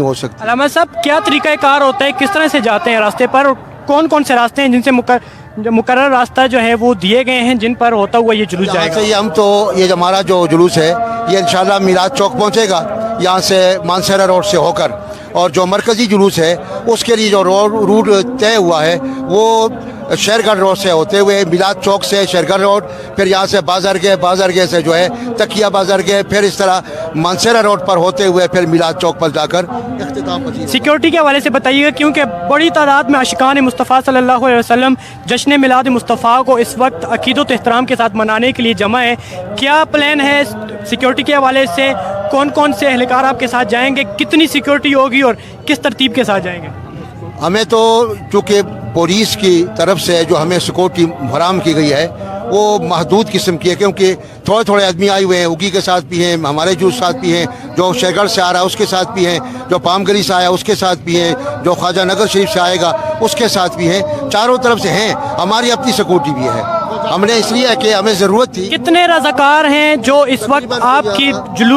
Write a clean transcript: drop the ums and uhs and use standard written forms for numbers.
हो सकती। अलामा साहब, क्या तरीका कार होता है, किस तरह से जाते हैं रास्ते पर, और कौन कौन से रास्ते हैं जिनसे मुकर्रर रास्ता जो है वो दिए गए हैं जिन पर होता हुआ ये जुलूस यहाँ जाएगा? से ये हम तो ये हमारा जो जुलूस है ये इंशाल्लाह मिलाद चौक पहुँचेगा, यहाँ से मानसरा रोड से होकर, और जो मरकज़ी जुलूस है उसके लिए जो रूट तय हुआ है वो शेरगढ़ रोड से होते हुए मिलाद चौक से शेरगढ़ रोड, फिर यहाँ से बाज़ारगे से जो है तकिया बाज़ारगे, फिर इस तरह मानसरा रोड पर होते हुए फिर मिलाद चौक पर जाकर इख्तिताम पजीर। सिक्योरिटी के हवाले से बताइएगा, क्योंकि बड़ी तादाद में आशिकान मुस्तफ़ा सल्लल्लाहु अलैहि वसल्लम जश्न मिलाद मुस्तफ़ा को इस वक्त अक़ीदत एहतराम के साथ मनाने के लिए जमा है। क्या प्लान है सिक्योरिटी के हवाले से? कौन कौन से एहलकार आपके साथ जाएंगे, कितनी सिक्योरिटी होगी और किस तरतीब के साथ जाएंगे? हमें तो चूँकि पुलिस की तरफ से जो हमें सिक्योरिटी फराम की गई है वो महदूद किस्म की है, क्योंकि थोड़े थोड़े आदमी आए हुए हैं, उगी के साथ भी हैं, हमारे जो साथ भी हैं, जो शेरगढ़ से आ रहा है उसके साथ भी हैं, जो पामगली से आया उसके साथ भी हैं, जो ख्वाजा नगर शरीफ से आएगा उसके साथ भी हैं, चारों तरफ से हैं। हमारी अपनी सिक्योरिटी भी है। हमने इसलिए कि हमें ज़रूरत थी। कितने रज़ाकार हैं जो इस वक्त आपकी जुलूस